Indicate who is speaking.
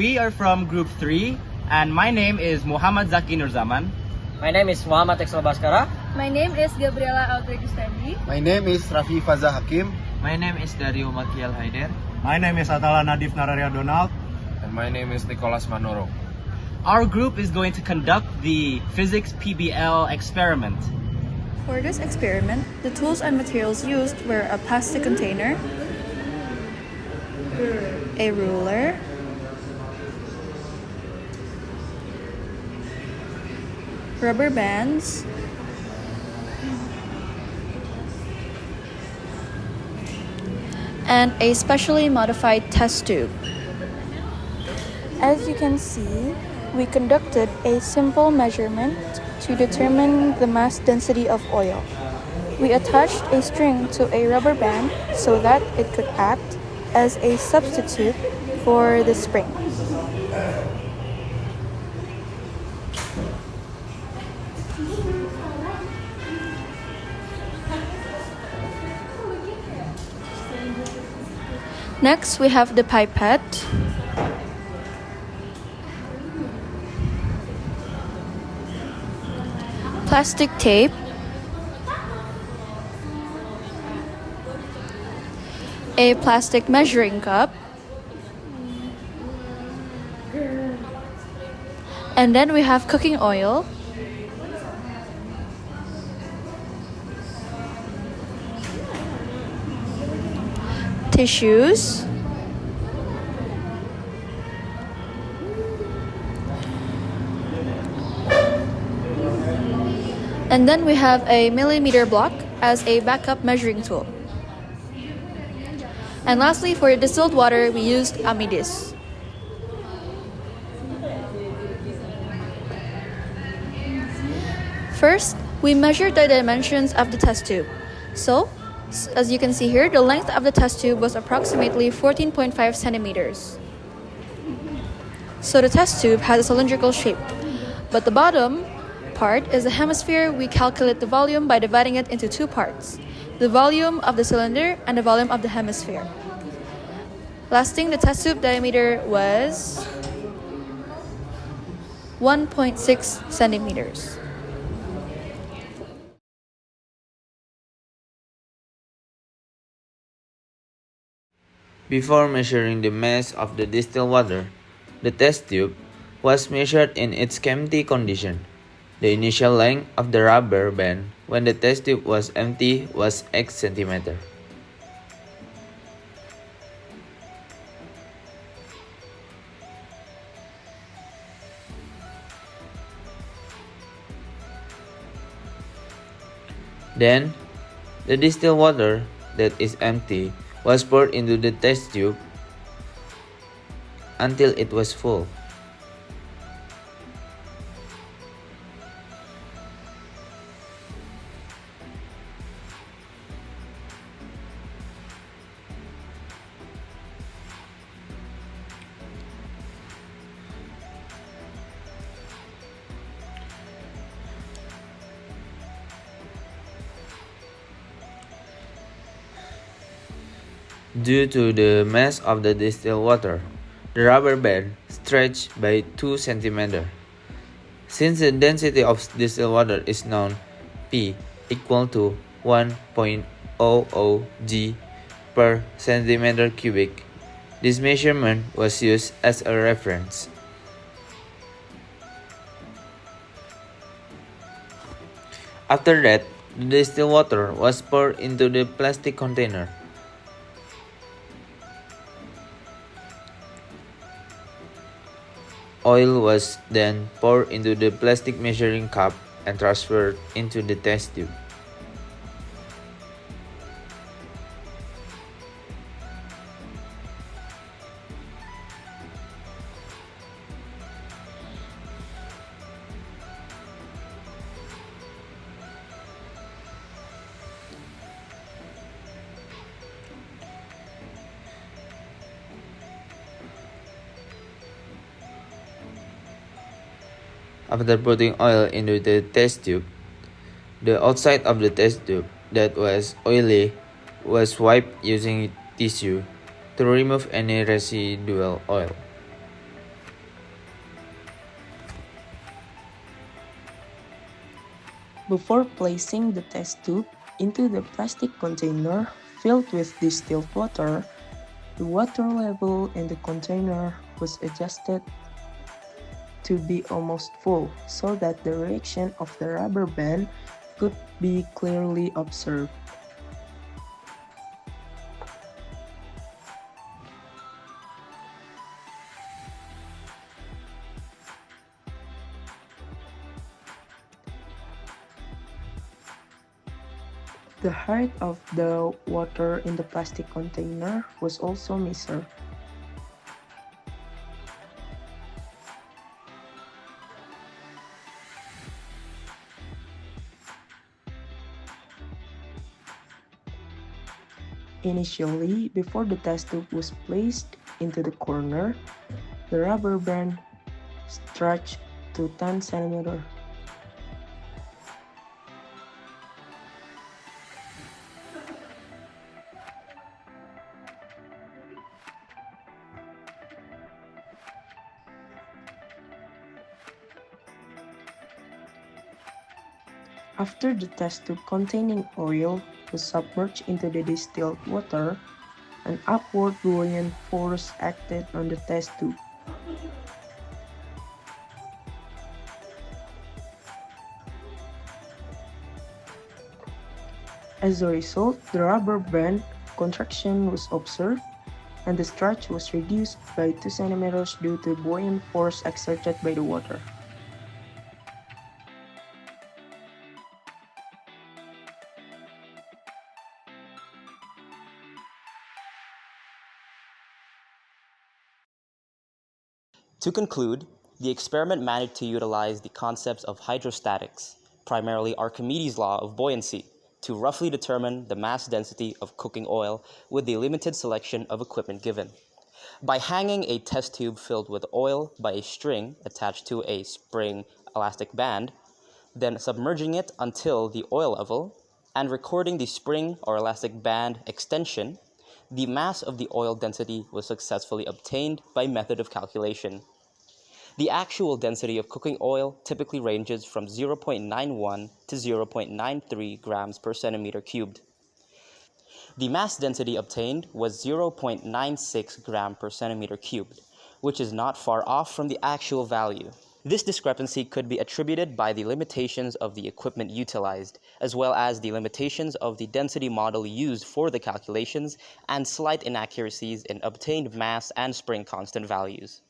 Speaker 1: we are from Group 3, and my name is Mohammad Zaki Nuzarman.
Speaker 2: My name is Mohammad Excel Baskara.
Speaker 3: My name is Gabriella Audrey Justendy.
Speaker 4: My name is Rafi Faza Hakim.
Speaker 5: My name is Dario Maqil Hayde.
Speaker 6: My name is Athallah Nadhif Nararya Donald.
Speaker 7: And my name is Nicholas Manurung.
Speaker 1: Our group is going to conduct the physics PBL experiment.
Speaker 3: For this experiment, the tools and materials used were a plastic container, a ruler, rubber bands, and a specially modified test tube. As you can see, we conducted a simple measurement to determine the mass density of oil. We attached a string to a rubber band so that it could act as a substitute for the spring. Next, we have the pipette, plastic tape, a plastic measuring cup, and then we have cooking oil, tissues, and then we have a millimeter block as a backup measuring tool. And lastly, for distilled water, we used amidis. First, we measured the dimensions of the test tube. So, as you can see here, the length of the test tube was approximately 14.5 centimeters. So the test tube has a cylindrical shape, but the bottom part is a hemisphere. We calculate the volume by dividing it into two parts, the volume of the cylinder and the volume of the hemisphere. Lasting, the test tube diameter was 1.6 centimeters.
Speaker 5: Before measuring the mass of the distilled water, the test tube was measured in its empty condition. The initial length of the rubber band when the test tube was empty was X centimeter. Then, the distilled water that is empty was poured into the test tube until it was full. Due to the mass of the distilled water, the rubber band stretched by 2 cm. Since the density of distilled water is known, P equal to 1.00 g per centimeter cubic, this measurement was used as a reference. After that, the distilled water was poured into the plastic container. Oil was then poured into the plastic measuring cup and transferred into the test tube. After putting oil into the test tube, the outside of the test tube that was oily was wiped using tissue to remove any residual oil.
Speaker 8: Before placing the test tube into the plastic container filled with distilled water, the water level in the container was adjusted to be almost full so that the reaction of the rubber band could be clearly observed. The height of the water in the plastic container was also measured. Initially, before the test tube was placed into the corner, the rubber band stretched to 10 cm. After the test tube containing oil was submerged into the distilled water, an upward buoyant force acted on the test tube. As a result, the rubber band contraction was observed, and the stretch was reduced by 2 cm due to buoyant force exerted by the water.
Speaker 1: To conclude, the experiment managed to utilize the concepts of hydrostatics, primarily Archimedes' law of buoyancy, to roughly determine the mass density of cooking oil with the limited selection of equipment given. By hanging a test tube filled with oil by a string attached to a spring elastic band, then submerging it until the oil level, and recording the spring or elastic band extension, the mass of the oil density was successfully obtained by method of calculation. The actual density of cooking oil typically ranges from 0.91 to 0.93 grams per centimeter cubed. The mass density obtained was 0.96 gram per centimeter cubed, which is not far off from the actual value. This discrepancy could be attributed by the limitations of the equipment utilized, as well as the limitations of the density model used for the calculations and slight inaccuracies in obtained mass and spring constant values.